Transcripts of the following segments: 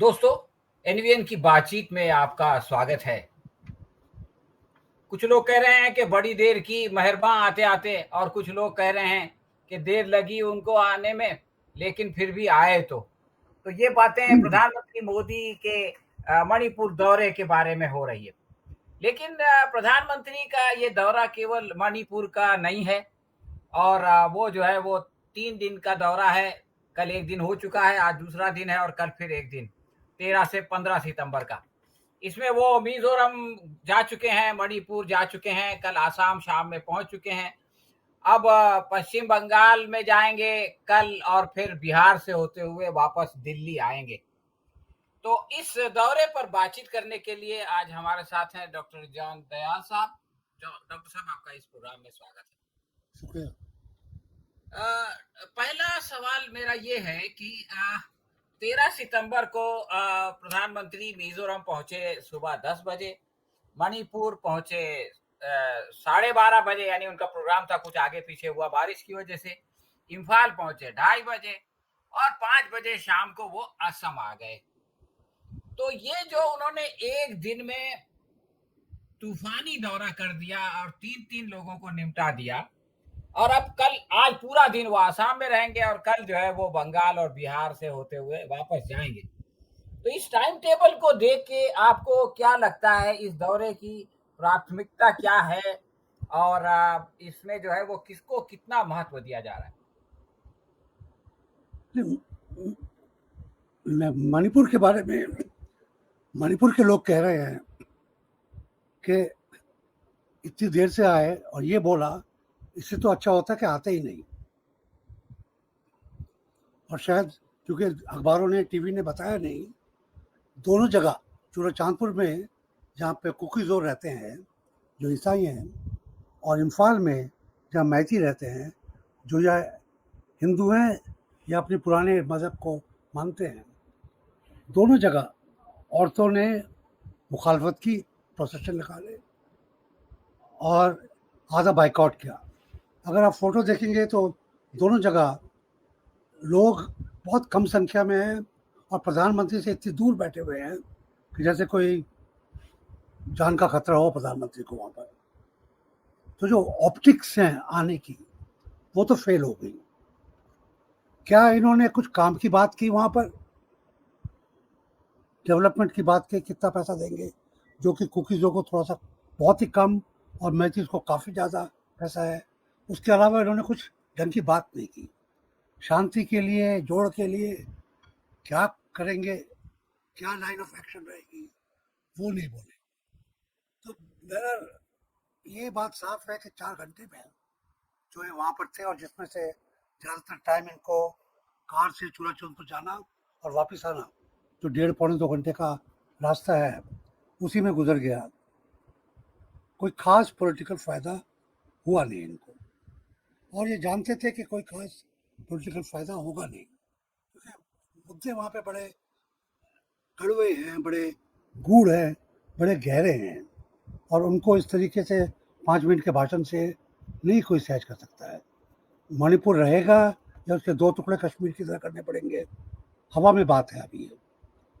दोस्तों, एनवीएन की बातचीत में आपका स्वागत है। कुछ लोग कह रहे हैं कि बड़ी देर की मेहरबान आते-आते और कुछ लोग कह रहे हैं कि देर लगी उनको आने में, लेकिन फिर भी आए तो। तो ये बातें प्रधानमंत्री मोदी के मणिपुर दौरे के बारे में हो रही है। लेकिन प्रधानमंत्री का ये दौरा केवल मणिपुर का नहीं है और वो जो है वो 3 दिन का दौरा है। कल 1 दिन हो चुका है, आज दूसरा दिन है और कल फिर 1 दिन, 13 से 15 सितंबर का। इसमें वो मिज़ोरम जा चुके हैं, मणिपुर जा चुके हैं, कल आसाम शाम में पहुँच चुके हैं। अब पश्चिम बंगाल में जाएँगे कल और फिर बिहार से होते हुए वापस दिल्ली आएँगे। तो इस दौरे पर बातचीत करने के लिए आज हमारे साथ हैं डॉक्टर जॉन दयाल साहब। जो डॉक्टर साहब, आपका इस प्रोग्राम में स्वागत है। शुक्रिया। पहला सवाल मेरा ये है कि 13 सितंबर को प्रधानमंत्री मिजोरम पहुंचे सुबह 10 बजे, मणिपुर पहुंचे 12:30 बजे, यानी उनका प्रोग्राम था कुछ आगे पीछे हुआ बारिश की वजह से। इम्फाल पहुंचे 2:30 बजे और 5 बजे शाम को वो असम आ गए। तो ये जो उन्होंने एक दिन में तूफानी दौरा कर दिया और 3-3 लोगों को निपटा दिया, और अब कल आज पूरा दिन वो आसाम में रहेंगे और कल जो है वो बंगाल और बिहार से होते हुए वापस जाएंगे। तो इस टाइम टेबल को देख के आपको क्या लगता है, इस दौरे की प्राथमिकता क्या है और इसमें जो है वो किसको कितना महत्व दिया जा रहा है? मैं मणिपुर के बारे में, मणिपुर के लोग कह रहे हैं कि इतनी देर से आए और ये बोला, इससे तो अच्छा होता कि आते ही नहीं। और शायद क्योंकि अखबारों ने, टीवी ने बताया नहीं, दोनों जगह चूड़ाचांदपुर में जहाँ पे कुकीज़ोर रहते हैं जो ईसाई हैं, और इम्फाल में जहाँ मैती रहते हैं जो या हिंदू हैं या अपने पुराने मज़हब को मानते हैं, दोनों जगह औरतों ने मुखालफत की, प्रोसेशन निकाले और आधा बाइकआउट किया। अगर आप फोटो देखेंगे तो दोनों जगह लोग बहुत कम संख्या में हैं और प्रधानमंत्री से इतनी दूर बैठे हुए हैं कि जैसे कोई जान का खतरा हो प्रधानमंत्री को वहाँ पर। तो जो ऑप्टिक्स हैं आने की, वो तो फेल हो गई। क्या इन्होंने कुछ काम की बात की वहाँ पर, डेवलपमेंट की बात की, कितना पैसा देंगे, जो कि कुकीज़ों को थोड़ा सा बहुत ही कम और मैथीज को काफ़ी ज़्यादा पैसा है। उसके अलावा इन्होंने कुछ ढंग की बात नहीं की। शांति के लिए, जोड़ के लिए क्या करेंगे, क्या लाइन ऑफ एक्शन रहेगी, वो नहीं बोले। तो मेरा ये बात साफ है कि 4 घंटे में जो है वहाँ पर थे, और जिसमें से ज़्यादातर टाइम इनको कार से चूड़ाचंदपुर जाना और वापस आना, जो 1.5-2 घंटे का रास्ता है, उसी में गुजर गया। कोई खास पॉलिटिकल फ़ायदा हुआ नहीं इनको, और ये जानते थे कि कोई खास पॉलिटिकल फ़ायदा होगा नहीं, क्योंकि मुद्दे वहाँ पे बड़े कड़वे हैं, बड़े गूढ़ हैं, बड़े गहरे हैं, और उनको इस तरीके से 5 मिनट के भाषण से नहीं कोई सहज कर सकता है। मणिपुर रहेगा या उसके 2 टुकड़े कश्मीर की तरह करने पड़ेंगे, हवा में बात है अभी ये।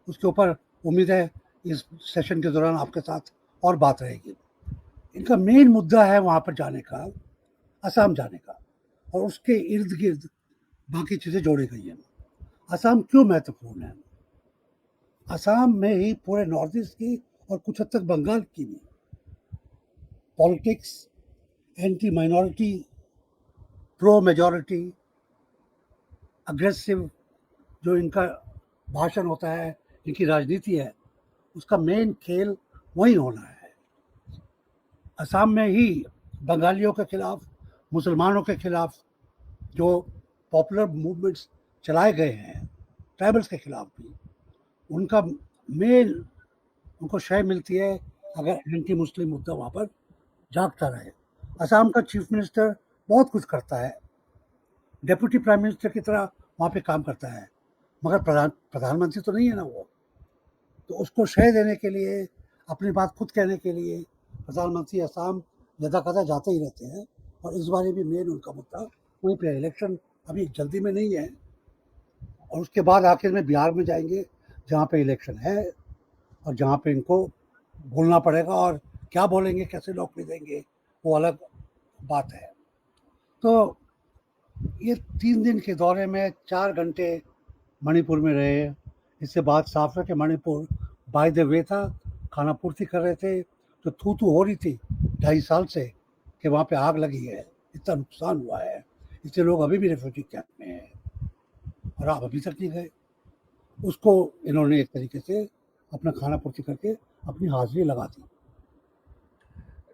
उसके ऊपर उम्मीद है इस सेशन के दौरान आपके साथ और बात रहेगी। इनका मेन मुद्दा है वहाँ पर जाने का, असम जाने का, और उसके इर्द गिर्द बाकी चीज़ें जोड़ी गई हैं। असम क्यों महत्वपूर्ण है? असम में ही पूरे नॉर्थ ईस्ट की और कुछ हद तक बंगाल की भी politics, anti minority, pro majority, aggressive जो इनका भाषण होता है, इनकी राजनीति है, उसका मेन खेल वही होना है। असम में ही बंगालियों के खिलाफ, मुसलमानों के खिलाफ जो पॉपुलर मूवमेंट्स चलाए गए हैं, ट्राइबल्स के खिलाफ भी, उनका मेन उनको शय मिलती है अगर एंटी मुस्लिम मुद्दा वहाँ पर जागता रहे। असम का चीफ मिनिस्टर बहुत कुछ करता है, डेप्यूटी प्राइम मिनिस्टर की तरह वहाँ पे काम करता है, मगर प्रधानमंत्री तो नहीं है ना वो। तो उसको शय देने के लिए, अपनी बात खुद कहने के लिए प्रधानमंत्री असम यदाकदा जाते ही रहते हैं, और इस बारे भी मेन उनका मुद्दा वहीं पे। इलेक्शन अभी जल्दी में नहीं है, और उसके बाद आखिर में बिहार में जाएंगे। जहाँ पे इलेक्शन है और जहाँ पे इनको बोलना पड़ेगा, और क्या बोलेंगे, कैसे नौकरी देंगे, वो अलग बात है। तो ये 3 दिन के दौरे में 4 घंटे मणिपुर में रहे। इससे बात साफ है कि मणिपुर बाय द वे था, खाना पूर्ति कर रहे थे, तो थू हो रही थी 2.5 साल से कि वहाँ पे आग लगी है, इतना नुकसान हुआ है, इसलिए लोग अभी भी रेफ्यूजी कैंप में हैं और आप अभी तक नहीं गए। उसको इन्होंने एक तरीके से अपना खाना पूर्ति करके अपनी हाजिरी लगा दी।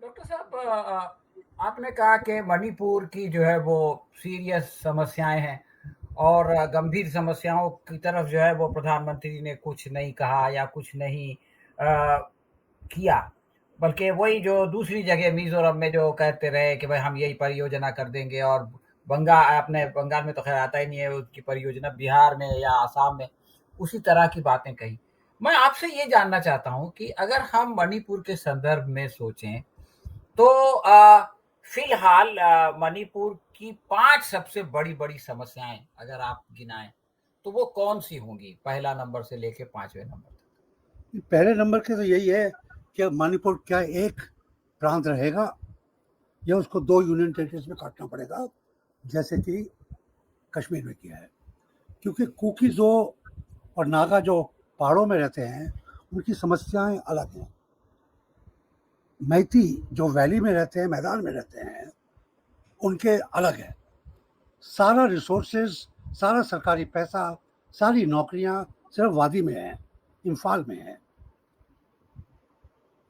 डॉक्टर साहब, आपने कहा कि मणिपुर की जो है वो सीरियस समस्याएं हैं और गंभीर समस्याओं की तरफ जो है वो प्रधानमंत्री ने कुछ नहीं कहा या कुछ नहीं किया, बल्कि वही जो दूसरी जगह मिजोरम में जो कहते रहे कि भाई हम यही परियोजना कर देंगे, और अपने बंगाल में तो खैर आता ही नहीं है उसकी परियोजना, बिहार में या आसाम में उसी तरह की बातें कही। मैं आपसे ये जानना चाहता हूँ कि अगर हम मणिपुर के संदर्भ में सोचें तो फिलहाल मणिपुर की 5 सबसे बड़ी-बड़ी समस्याएँ अगर आप गिनाएँ, तो वो कौन-सी होंगी? पहला नंबर से लेके 5वें नंबर तक? पहले नंबर के तो यही है कि मणिपुर क्या एक प्रांत रहेगा या उसको 2 यूनियन टेरिटरीज में काटना पड़ेगा, जैसे कि कश्मीर में किया है। क्योंकि कुकीज़ो और नागा जो पहाड़ों में रहते हैं, उनकी समस्याएं अलग हैं। मैती जो वैली में रहते हैं, मैदान में रहते हैं, उनके अलग है। सारा रिसोर्सेज, सारा सरकारी पैसा, सारी नौकरियां सिर्फ वादी में है, इम्फाल में है।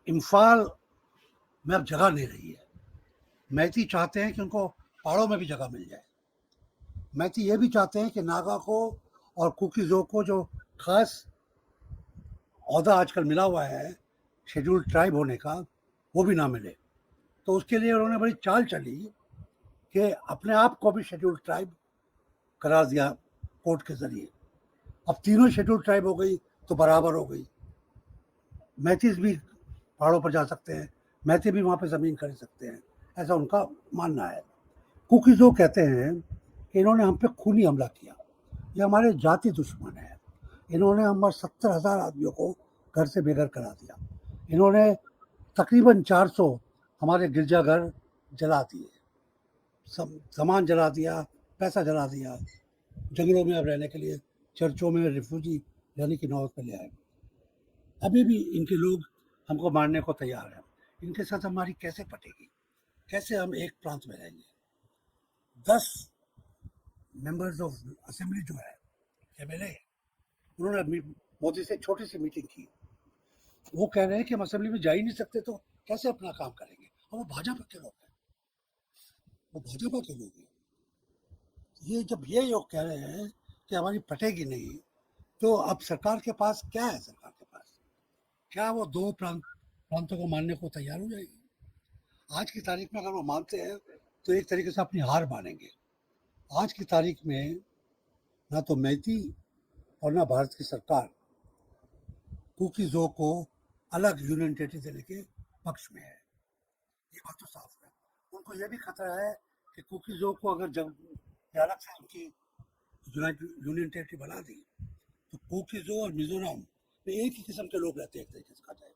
इम्फाल में अब जगह नहीं रही है। मैती चाहते हैं कि उनको पहाड़ों में भी जगह मिल जाए। मैती ये भी चाहते हैं कि नागा को और कुकीज़ो को जो खास ओहदा आजकल मिला हुआ है शेड्यूल्ड ट्राइब होने का, वो भी ना मिले। तो उसके लिए उन्होंने बड़ी चाल चली कि अपने आप को भी शेड्यूल्ड ट्राइब करार दिया कोर्ट के जरिए। अब तीनों शेड्यूल्ड ट्राइब हो गई तो बराबर हो गई। मैथीज भी पहाड़ों पर जा सकते हैं, मैथी भी वहाँ पे ज़मीन खरीद सकते हैं, ऐसा उनका मानना है। कुकीज़ो कहते हैं कि इन्होंने हम पे खूनी हमला किया, ये हमारे जाति दुश्मन है, इन्होंने हमारे 70,000 आदमियों को घर से बेघर करा दिया, इन्होंने तकरीबन 400 हमारे गिरजाघर जला दिए, सब सामान जला दिया, पैसा जला दिया, जंगलों में अब रहने के लिए चर्चों में रिफ्यूजी रहने की नौबत पे ले आए। अभी भी इनके लोग हमको मारने को तैयार हैं। इनके साथ हमारी कैसे पटेगी, कैसे हम एक प्रांत में रहेंगे? 10 मेंबर्स ऑफ असेंबली जो है, एमएलए, उन्होंने मोदी से छोटी सी मीटिंग की। वो कह रहे हैं कि हम असेंबली में जा ही नहीं सकते, तो कैसे अपना काम करेंगे? और वो भाजपा के लोग हैं, वो भाजपा के लोग हैं। ये जब ये लोग कह रहे हैं कि हमारी पटेगी नहीं, तो अब सरकार के पास क्या है? सरकार के पास क्या वो दो प्रांतों को मानने को तैयार हो जाएगी? आज की तारीख में अगर वो मानते हैं तो एक तरीके से अपनी हार मानेंगे। आज की तारीख में ना तो मैती और ना भारत की सरकार कुकीज़ो को अलग यूनियन टेरिटरी देने के पक्ष में है, ये बात तो साफ है। उनको ये भी खतरा है कि कुकीज़ो को अगर जब अलग से उनकी यूनियन टेरिटरी बना दी, तो कुकीज़ो और मिजोरम में एक ही किस्म के लोग रहते हैं, एक तरीके से कहा जाए।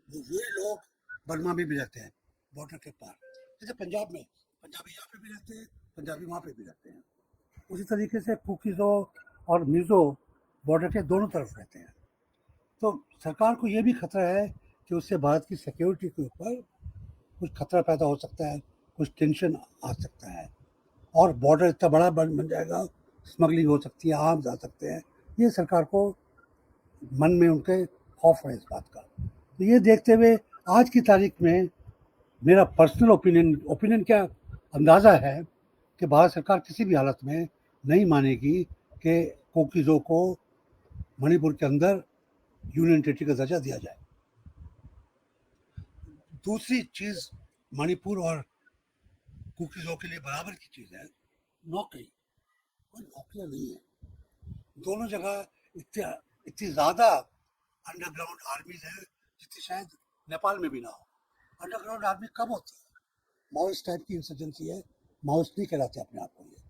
वो लोग बर्मा में भी रहते हैं, बॉर्डर के पार। जैसे पंजाब में पंजाबी यहाँ पे भी रहते हैं, पंजाबी वहाँ पे भी रहते हैं। उसी तरीके से कुकीज़ो और मिज़ो बॉर्डर के दोनों तरफ रहते हैं। तो सरकार को ये भी खतरा है कि उससे भारत की सिक्योरिटी के ऊपर कुछ खतरा पैदा हो सकता है, कुछ टेंशन आ सकता है, और बॉर्डर इतना बड़ा बन जाएगा, स्मगलिंग हो सकती है, आर्म्स आ सकते हैं। ये सरकार को मन में उनके खौफ है इस बात का। तो ये देखते हुए आज की तारीख में मेरा पर्सनल ओपिनियन क्या अंदाज़ा है कि भारत सरकार किसी भी हालत में नहीं मानेगी कि कुकीज़ो को मणिपुर के अंदर यूनियन टेरिटरी का दर्जा दिया जाए। दूसरी चीज़ मणिपुर और कुकीज़ो के लिए बराबर की चीज़ है नौकरी। कोई नौकरियाँ नहीं है, दोनों जगह इतनी ज़्यादा अंडरग्राउंड आर्मीज है जितनी शायद नेपाल में भी ना हो। अंडरग्राउंड आर्मी कब होती है? माओइस्ट टाइप की इंसर्जेंसी है, माओइस्ट नहीं कहलाते अपने आप को। ये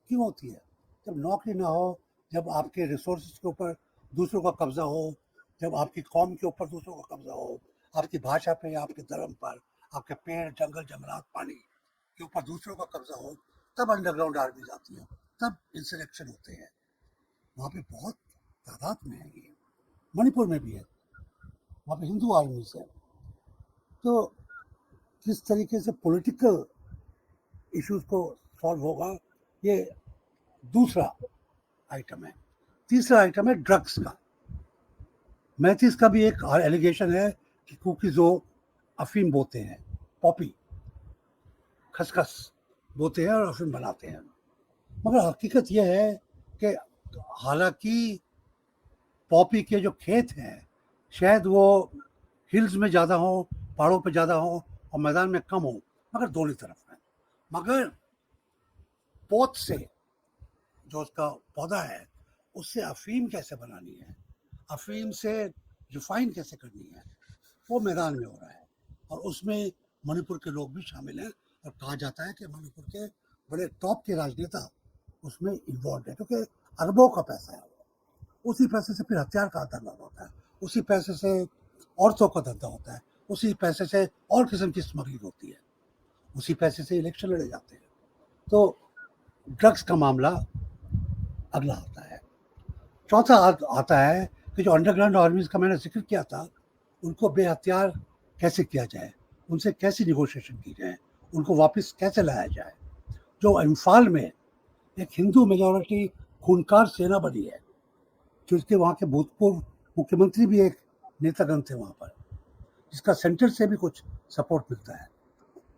क्यों होती है? जब नौकरी ना हो, जब आपके रिसोर्सेज के ऊपर दूसरों का कब्जा हो, जब आपकी कौम के ऊपर दूसरों का कब्जा हो, आपकी भाषा पे, आपके धर्म पर, आपके पेड़, जंगल, जंगलात, पानी के ऊपर दूसरों का कब्जा हो, तब अंडरग्राउंड आर्मीज आती है, तब इंसरेक्शन होते हैं। वहाँ पे बहुत तादाद में है ये। मणिपुर में भी है, वहाँ पे हिंदू आर्मीज है। तो किस तरीके से पॉलिटिकल इश्यूज को सॉल्व होगा, ये दूसरा आइटम है। तीसरा आइटम है ड्रग्स का। मैथिस का भी एक एलिगेशन है कि कुकी जो अफीम बोते हैं, पॉपी, खसखस बोते हैं और अफीम बनाते हैं। मगर हकीकत यह है कि हालांकि पॉपी के जो खेत हैं शायद वो हिल्स में ज़्यादा हो, पहाड़ों पे ज़्यादा हो और मैदान में कम हो, मगर दोनों तरफ है। मगर पोत से जो उसका पौधा है उससे अफीम कैसे बनानी है, अफीम से रिफाइन कैसे करनी है, वो मैदान में हो रहा है। और उसमें मणिपुर के लोग भी शामिल हैं और कहा जाता है कि मणिपुर के बड़े टॉप के राजनेता उसमें इन्वॉल्व है, क्योंकि अरबों का पैसा है। उसी पैसे से फिर हथियार का धंधा होता है, उसी पैसे से औरतों का धंधा होता है, उसी पैसे से और किस्म की स्मगलिंग होती है, उसी पैसे से इलेक्शन लड़े जाते हैं। तो ड्रग्स का मामला अगला आता है। चौथा आता है कि जो अंडरग्राउंड आर्मीज का मैंने जिक्र किया था, उनको बेहथियार कैसे किया जाए, उनसे कैसी निगोशिएशन की जाए, उनको वापस कैसे लाया जाए। जो इम्फाल में एक हिंदू मेजॉरिटी खूनकार सेना बनी है, जिसके वहाँ के भूतपूर्व मुख्यमंत्री भी एक नेतागण थे वहाँ पर, जिसका सेंटर से भी कुछ सपोर्ट मिलता है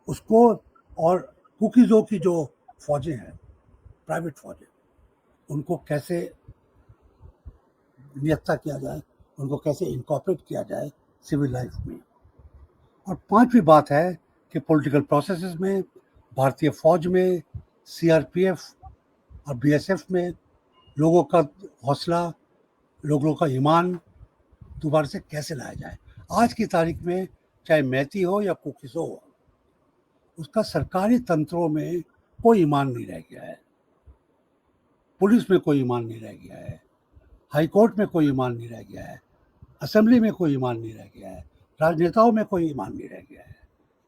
उसको, और कुकीज़ों की जो फौजें हैं, प्राइवेट फौजें, उनको कैसे नियत्ता किया जाए, उनको कैसे इनकॉर्पोरेट किया जाए सिविल लाइफ में। और पांचवी बात है कि पॉलिटिकल प्रोसेसेस में, भारतीय फौज में, सीआरपीएफ और बीएसएफ में लोगों का हौसला, लोगों का ईमान दोबारा से कैसे लाया जाए। आज की तारीख में चाहे मैती हो या कुकीज़ो हो, उसका सरकारी तंत्रों में कोई ईमान नहीं रह गया है, पुलिस में कोई ईमान नहीं रह गया है, हाई कोर्ट में कोई ईमान नहीं रह गया है, असेंबली में कोई ईमान नहीं रह गया है, राजनेताओं में कोई ईमान नहीं रह गया है।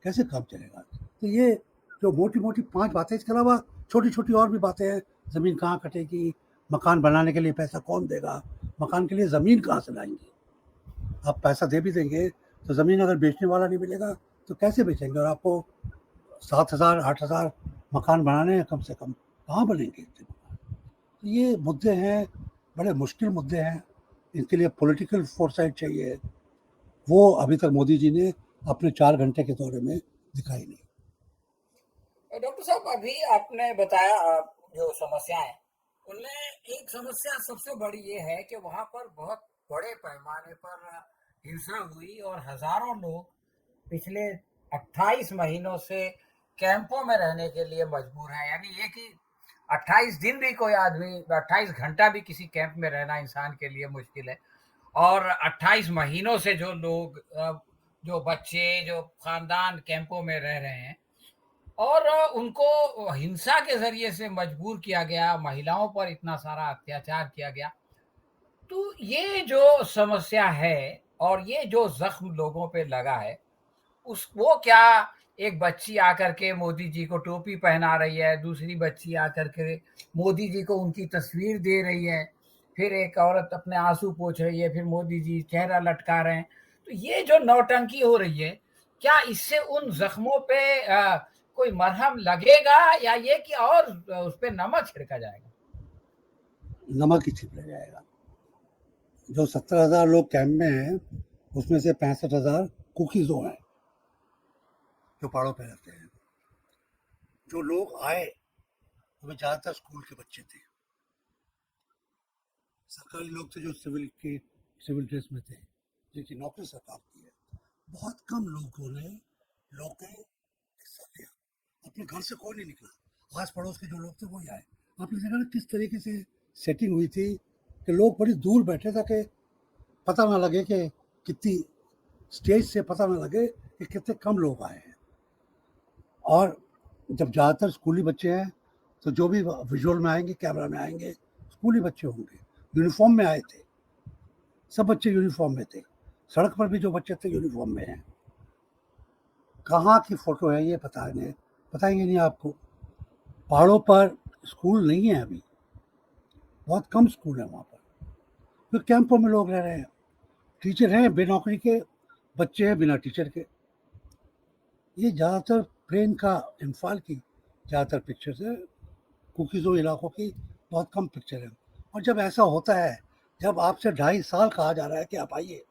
कैसे काम चलेगा? तो ये जो मोटी मोटी पांच बातें, इसके अलावा छोटी छोटी और भी बातें हैं। ज़मीन कहाँ कटेगी, मकान बनाने के लिए पैसा कौन देगा, मकान के लिए ज़मीन कहाँ से लाएंगे, आप पैसा दे भी देंगे तो ज़मीन अगर बेचने वाला नहीं मिलेगा तो कैसे बेचेंगे। और आपको 7,000 8,000 मकान बनाने हैं कम से कम, कहाँ बनेंगे इतने मकान? तो ये मुद्दे हैं, बड़े मुश्किल मुद्दे हैं, इनके लिए पॉलिटिकल फोरसाइट चाहिए। वो अभी तक मोदी जी ने अपने 4 घंटे के दौरे में दिखाई नहीं। डॉक्टर साहब, अभी आपने बताया जो समस्याएं, उनमें एक समस्या सबसे बड़ी ये है कि वहां पर बहुत बड़े पैमाने पर हिंसा हुई और हजारों लोग पिछले 28 महीनों से कैंपों में रहने के लिए मजबूर हैं। यानी ये कि 28 दिन भी कोई आदमी, 28 घंटा भी किसी कैंप में रहना इंसान के लिए मुश्किल है। और 28 महीनों से जो लोग, जो बच्चे, जो खानदान कैंपों में रह रहे हैं, और उनको हिंसा के ज़रिए से मजबूर किया गया, महिलाओं पर इतना सारा अत्याचार किया गया। तो ये जो समस्या है और ये जो ज़ख्म लोगों पे लगा है, उस वो क्या एक बच्ची आकर के मोदी जी को टोपी पहना रही है, दूसरी बच्ची आकर के मोदी जी को उनकी तस्वीर दे रही है, फिर एक औरत अपने आँसू पोंछ रही है, फिर मोदी जी चेहरा लटका रहे हैं। तो ये जो नौटंकी हो रही है, क्या इससे उन ज़ख्मों पे कोई मरहम लगेगा या ये कि और उस पे नमक छिड़का जाएगा? नमक ही छिपड़ जाएगा। जो 17,000 लोग कैंप में हैं, उसमें से 65,000 कुकीज़ो हैं जो पहाड़ों पे रहते हैं। जो लोग आए वो ज़्यादातर स्कूल के बच्चे थे, सरकारी लोग थे जो सिविल ड्रेस में थे, जिनकी नौकरी सरकार की है। बहुत कम लोगों ने हिस्सा लिया, अपने घर से कोई नहीं निकला, आस पड़ोस के जो लोग थे वही आए। आपने देखा ना किस तरीके से सेटिंग हुई थी कि लोग बड़ी दूर बैठे ताकि पता ना लगे कि कितनी, स्टेज से पता ना लगे कि कितने कम लोग आए हैं। और जब ज़्यादातर स्कूली बच्चे हैं तो जो भी विजुअल में आएंगे, कैमरा में आएंगे, स्कूली बच्चे होंगे, यूनिफॉर्म में आए थे। सब बच्चे यूनिफॉर्म में थे, सड़क पर भी जो बच्चे थे यूनिफॉर्म में हैं। कहाँ की फ़ोटो है ये बताएंगे नहीं आपको। पहाड़ों पर स्कूल नहीं है अभी, बहुत कम स्कूल है वहाँ पर, तो कैंपों में लोग रह रहे हैं। टीचर हैं बेनौकरी के, बच्चे हैं बिना टीचर के। ये ज़्यादातर प्लेन का इम्फाल की ज़्यादातर पिक्चर्स है, कुकीज़ों इलाकों की बहुत कम पिक्चर है। और जब ऐसा होता है, जब आपसे 2.5 साल कहा जा रहा है कि आप आइए,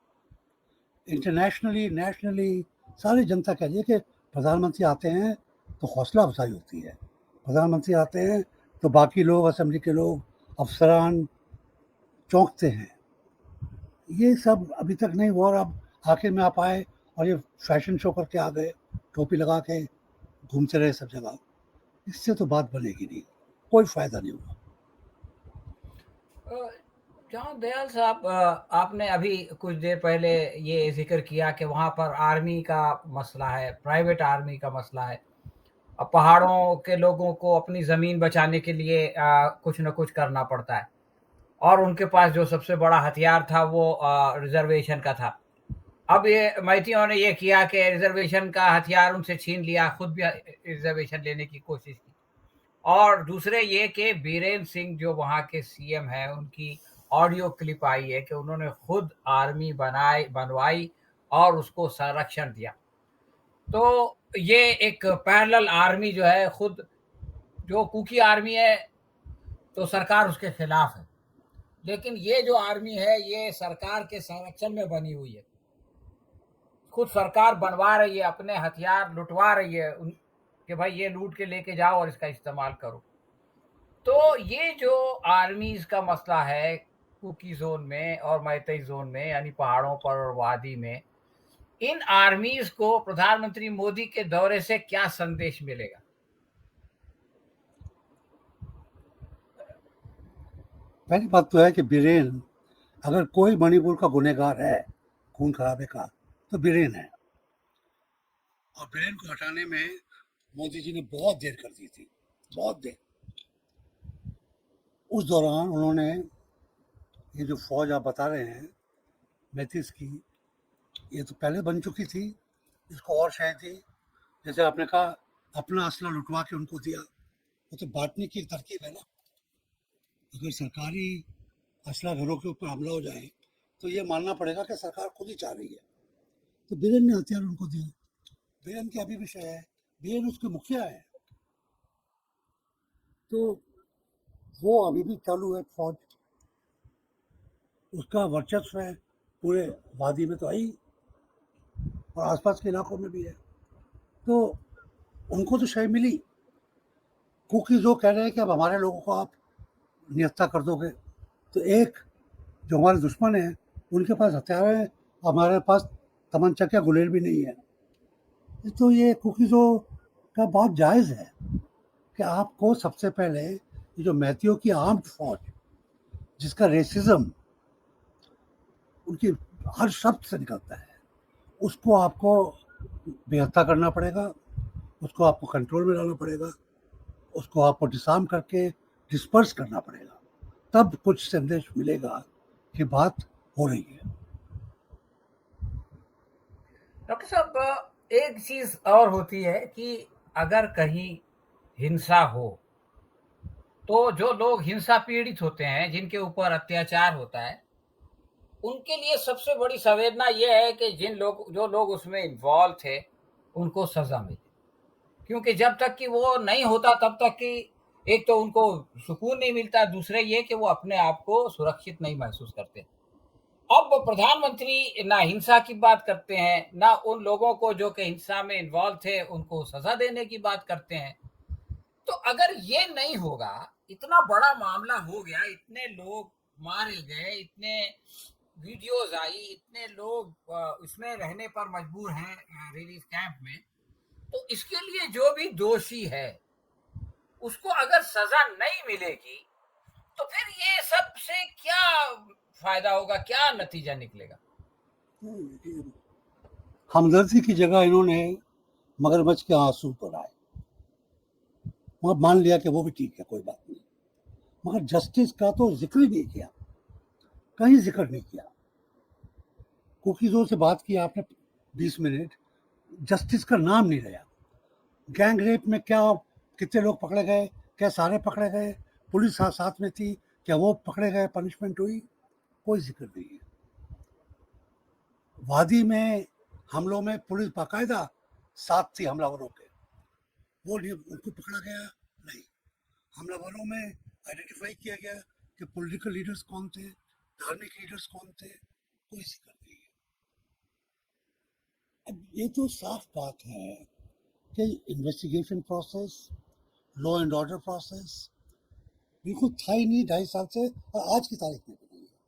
इंटरनेशनली नेशनली सारी जनता कह रही है कि प्रधानमंत्री आते हैं तो हौसला अफजाई होती है, प्रधानमंत्री आते हैं तो बाकी लोग, असेंबली के लोग, अफसरान चौंकते हैं। ये सब अभी तक नहीं हुआ और अब आखिर में आप आए और ये फैशन शो करके आ गए, टोपी लगा के घूमते रहे सब जगह। इससे तो बात बनेगी नहीं, कोई फ़ायदा नहीं होगा। अ, जहाँ दयाल साहब, आपने अभी कुछ देर पहले ये ज़िक्र किया कि वहाँ पर आर्मी का मसला है, प्राइवेट आर्मी का मसला है। पहाड़ों के लोगों को अपनी ज़मीन बचाने के लिए कुछ न कुछ करना पड़ता है और उनके पास जो सबसे बड़ा हथियार था वो रिज़र्वेशन का था। अब ये मैतियों ने ये किया कि रिज़र्वेशन का हथियार उनसे छीन लिया, खुद भी रिज़र्वेशन लेने की कोशिश की। और दूसरे ये कि बीरेन सिंह जो वहाँ के सीएम हैं, उनकी ऑडियो क्लिप आई है कि उन्होंने खुद आर्मी बनवाई और उसको संरक्षण दिया। तो ये एक पैरेलल आर्मी जो है, खुद जो कुकी आर्मी है, तो सरकार उसके खिलाफ है। लेकिन ये जो आर्मी है, ये सरकार के संरक्षण में बनी हुई है। खुद सरकार बनवा रही है, अपने हथियार लुटवा रही है कि भाई ये लूट के लेके जाओ और इसका इस्तेमाल करो। तो ये जो आर्मीज़ का मसला है कुकी ज़ोन में और मैतेई ज़ोन में, यानी पहाड़ों पर और वादी में, इन आर्मीज़ को प्रधानमंत्री मोदी के दौरे से क्या संदेश मिलेगा? पहली बात तो है कि बीरेन, अगर कोई मणिपुर का गुनहगार है खून खराबे का, तो बीरेन है। और बीरेन को हटाने में मोदी जी ने बहुत देर कर दी थी, बहुत देर। उस दौरान उन्होंने ये जो फौज आप बता रहे हैं मैथिस की, ये तो पहले बन चुकी थी, इसको और शायद थी, जैसे आपने कहा अपना असला लुटवा के उनको दिया, वो तो बांटने की एक तरकीब है ना। अगर सरकारी असला घरों के ऊपर हमला हो जाए तो ये मानना पड़ेगा कि सरकार खुद ही चाह रही है। तो बीरेन ने हथियार उनको दिया। बीरेन की अभी भी शय है, बीरेन उसके मुखिया है, तो वो अभी भी चालू है फौज, उसका वर्चस्व है पूरे वादी में तो है ही, और आसपास के इलाकों में भी है। तो उनको तो शय मिली। कुकी जो कह रहे हैं कि अब हमारे लोगों को आप निहत्था कर दोगे, तो एक जो हमारे दुश्मन हैं उनके पास हथियार है, हमारे पास तमंचा क्या गुलेल भी नहीं है। तो ये कुकीज़ों का बहुत जायज़ है कि आपको सबसे पहले ये जो मैथियों की आर्म्ड फौज, जिसका रेसिज्म उनकी हर शब्द से निकलता है, उसको आपको बेहतर करना पड़ेगा, उसको आपको कंट्रोल में लाना पड़ेगा, उसको आपको डिसआर्म करके डिस्पर्स करना पड़ेगा, तब कुछ संदेश मिलेगा कि बात हो रही है। डॉक्टर साहब, एक चीज़ और होती है कि अगर कहीं हिंसा हो, तो जो लोग हिंसा पीड़ित होते हैं, जिनके ऊपर अत्याचार होता है, उनके लिए सबसे बड़ी संवेदना ये है कि जो लोग उसमें इन्वॉल्व थे, उनको सज़ा मिले। क्योंकि जब तक कि वो नहीं होता, तब तक कि एक तो उनको सुकून नहीं मिलता, दूसरे ये कि वो अपने आप को सुरक्षित नहीं महसूस करते। अब प्रधानमंत्री ना हिंसा की बात करते हैं, ना उन लोगों को जो कि हिंसा में इन्वॉल्व थे, उनको सज़ा देने की बात करते हैं। तो अगर ये नहीं होगा, इतना बड़ा मामला हो गया, इतने लोग मारे गए, इतने वीडियोज़ आई, इतने लोग इसमें रहने पर मजबूर हैं रिलीफ कैंप में, तो इसके लिए जो भी दोषी है, उसको अगर सज़ा नहीं मिलेगी, तो फिर ये सब से क्या फ़ायदा होगा, क्या नतीजा निकलेगा? हमदर्दी की जगह इन्होंने मगरमच्छ के आंसू पर आए, मगर मान लिया कि वो भी ठीक है, कोई बात नहीं। मगर जस्टिस का तो जिक्र ही नहीं किया, कहीं जिक्र नहीं किया। कुकीज़ों से बात की आपने 20 मिनट, जस्टिस का नाम नहीं लिया। गैंग रेप में क्या कितने लोग पकड़े गए, क्या सारे पकड़े गए, पुलिस साथ में थी, क्या वो पकड़े गए, पनिशमेंट हुई, कोई जिक्र नहीं है। वादी में हमलों में पुलिस बाकायदा साथ थी हमलावरों के, वो नहीं, उनको पकड़ा गया नहीं। हमलावरों में आइडेंटिफाई किया गया कि पॉलिटिकल लीडर्स कौन थे, धार्मिक लीडर्स कौन थे, कोई जिक्र नहीं है। अब ये तो साफ बात है कि investigation process, law and order process बिल्कुल था ही नहीं 2.5 साल से, और आज की तारीख में भी नहीं है।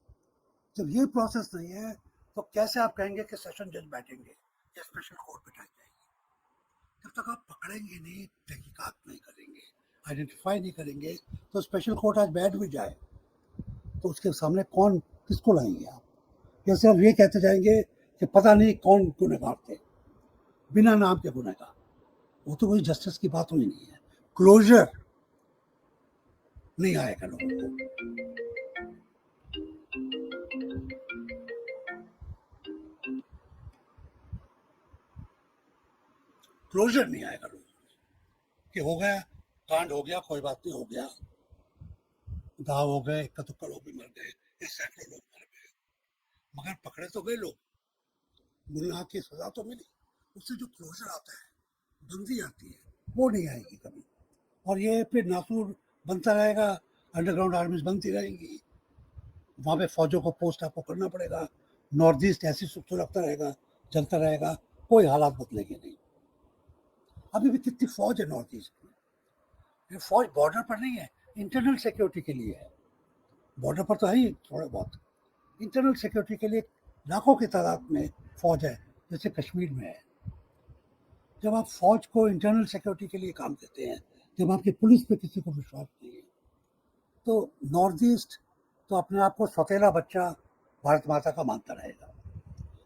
जब ये प्रोसेस नहीं है तो कैसे आप कहेंगे कि सेशन जज बैठेंगे या स्पेशल कोर्ट बैठाई जाएगी? जब तक आप पकड़ेंगे नहीं, तहकीकात नहीं करेंगे, आइडेंटिफाई नहीं करेंगे, तो स्पेशल कोर्ट आज बैठ भी जाए तो उसके सामने कौन, किसको लाएंगे आप? या सिर्फ ये कहते जाएंगे कि पता नहीं कौन गुनहगार थे, बिना नाम के गुनहगार? वो तो कोई जस्टिस की बात हुई नहीं है। क्लोजर नहीं आएगा लोगों को। क्लोजर नहीं आएगा लोगों को कि हो गया, कांड हो गया, कोई बात नहीं, हो गया, गाँव हो गए, इक्का दुक्का लोग भी मर गए, या सैकड़ों लोग मर गए, मगर पकड़े तो गए लोग, गुनाह की सजा तो मिली। उससे जो क्लोजर आता है, बंदी आती है, वो नहीं आएगी कभी। और ये फिर नासूर बनता रहेगा, अंडरग्राउंड आर्मीज बनती रहेंगी, वहाँ पे फौजों को पोस्ट आपको करना पड़ेगा, नॉर्थ ईस्ट ऐसी सुख रखता रहेगा, चलता रहेगा, कोई हालात बदलेंगे नहीं। अभी भी कितनी फौज है नॉर्थ ईस्ट में? ये फौज बॉर्डर पर नहीं है, इंटरनल सिक्योरिटी के लिए है। बॉर्डर पर तो है ही थोड़ा बहुत, इंटरनल सिक्योरिटी के लिए लाखों की तादाद में फौज है, जैसे कश्मीर में है। जब आप फौज को इंटरनल सिक्योरिटी के लिए काम देते हैं, जब आपकी पुलिस पे किसी को विश्वास नहीं है, तो नॉर्थ ईस्ट तो अपने आप को सौतेला बच्चा भारत माता का मानता रहेगा।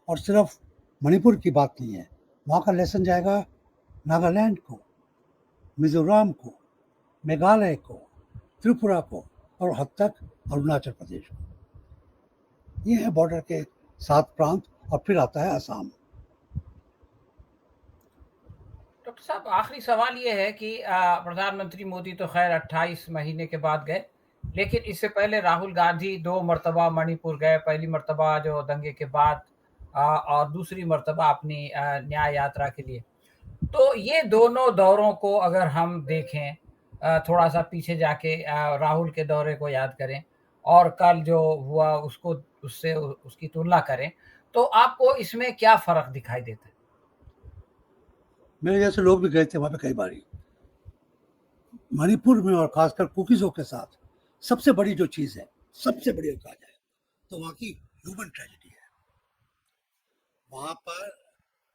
और सिर्फ मणिपुर की बात नहीं है, वहाँ का लेसन जाएगा नागालैंड को, मिजोरम को, मेघालय को, त्रिपुरा को, और हद तक अरुणाचल प्रदेश को। ये है बॉर्डर के 7 प्रांत, और फिर आता है असम। डॉक्टर साहब, आखिरी सवाल ये है कि प्रधानमंत्री मोदी तो खैर 28 महीने के बाद गए, लेकिन इससे पहले राहुल गांधी 2 मर्तबा मणिपुर गए, पहली मर्तबा जो दंगे के बाद और दूसरी मर्तबा अपनी न्याय यात्रा के लिए। तो ये दोनों दौरों को अगर हम देखें, थोड़ा-सा पीछे जाके राहुल के दौरे को याद करें और कल जो हुआ उसको उससे उसकी तुलना करें, तो आपको इसमें क्या फ़र्क दिखाई देता है? मेरे जैसे लोग भी गए थे वहाँ पे कई बारी। मणिपुर में और खासकर कुकीज़ों के साथ सबसे बड़ी जो चीज़ है, सबसे बड़ी कहा जाए तो वहाँ की ह्यूमन ट्रेजेडी है। वहाँ पर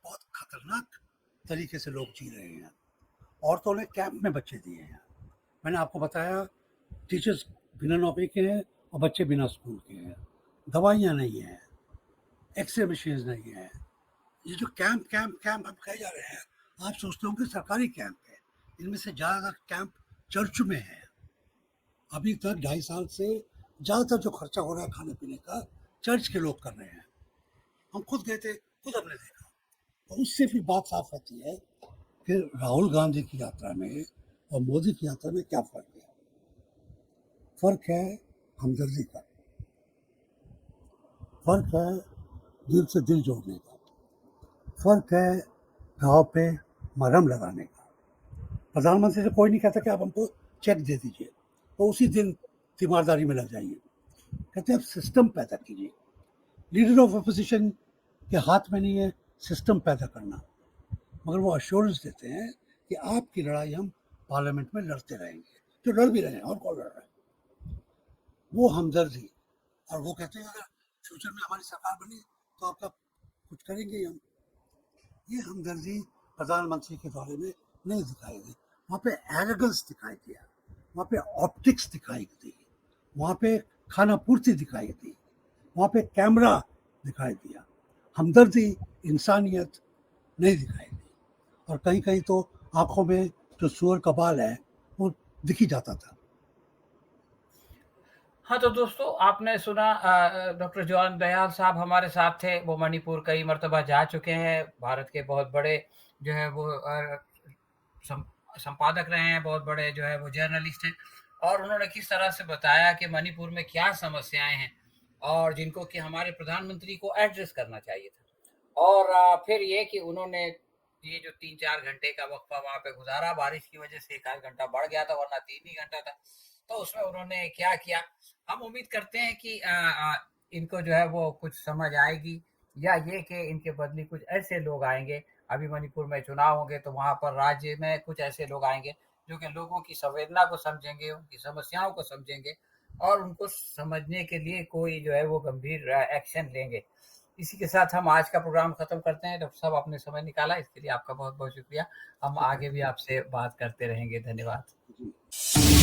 बहुत खतरनाक तरीके से लोग जी रहे हैं। औरतों ने कैंप में बच्चे दिए हैं। मैंने आपको बताया, टीचर्स बिना नौकरी के हैं और बच्चे बिना स्कूल के हैं। दवाइयाँ नहीं हैं, एक्सरे मशीन्स नहीं है। ये जो कैंप कैंप कैंप हम कहे जा रहे हैं, आप सोचते होंगे सरकारी कैंप है, इनमें से ज़्यादातर कैंप चर्च में है। अभी तक 2.5 साल से ज़्यादातर जो खर्चा हो रहा है खाने पीने का, चर्च के लोग कर रहे हैं। हम खुद गए थे, खुद हमने देखा। और उससे फिर बात साफ होती है कि राहुल गांधी की यात्रा में और मोदी की यात्रा में क्या फ़र्क है। फ़र्क है हमदर्दी का, फ़र्क है दिल से दिल जोड़ने का, फ़र्क है घाव पे मरहम लगाने का। प्रधानमंत्री से कोई नहीं कहता कि आप हमको चेक दे दीजिए तो उसी दिन तीमारदारी में लग जाइए। कहते हैं आप सिस्टम पैदा कीजिए। लीडर ऑफ अपोजिशन के हाथ में नहीं है सिस्टम पैदा करना, मगर वो अश्योरेंस देते हैं कि आपकी लड़ाई हम पार्लियामेंट में लड़ते रहेंगे, जो लड़ भी रहे हैं, और कौन लड़ रहा है, वो हमदर्दी। और वो कहते हैं अगर फ्यूचर में हमारी सरकार बनी तो आपका कुछ करेंगे ही हम। ये हमदर्दी प्रधानमंत्री के दौरे में नहीं दिखाई दी। वहाँ पे एरोगेंस दिखाई दिया, वहाँ पे ऑप्टिक्स दिखाई दी, वहाँ पे खाना पूर्ति दिखाई दी, वहाँ पे कैमरा दिखाई दिया। हमदर्दी, इंसानियत नहीं दिखाई दी। और कहीं कहीं तो आंखों में जो सूअर का बाल है वो दिख ही जाता था। हाँ, तो दोस्तों आपने सुना डॉक्टर जवाहर दयाल साहब हमारे साथ थे, वो मणिपुर कई मर्तबा जा चुके हैं, भारत के बहुत बड़े जो है वो सम संपादक रहे हैं, बहुत बड़े जो है वो जर्नलिस्ट हैं और उन्होंने किस तरह से बताया कि मणिपुर में क्या समस्याएँ हैं और जिनको कि हमारे प्रधानमंत्री को एड्रेस करना चाहिए था। और फिर ये कि उन्होंने ये जो 3-4 घंटे का वक़्फ़ा वहाँ पे गुज़ारा, बारिश की वज़ह से 1 आध घंटा बढ़ गया था वरना 3 ही घंटा था। तो उसमें उन्होंने क्या किया, हम उम्मीद करते हैं कि इनको जो है वो कुछ समझ आएगी या ये कि इनके बदले कुछ ऐसे लोग आएँगे, अभी मणिपुर में चुनाव होंगे तो वहाँ पर राज्य में कुछ ऐसे लोग आएँगे, जो कि लोगों की संवेदना को समझेंगे, उनकी समस्याओं को समझेंगे और उनको समझने के लिए कोई जो है वो गंभीर एक्शन लेंगे। इसी के साथ हम आज का प्रोग्राम खत्म करते हैं। डॉक्टर साहब आपने समय निकाला इसके लिए आपका बहुत-बहुत शुक्रिया। हम शुक्रिया। आगे भी आपसे बात करते रहेंगे। धन्यवाद। जी।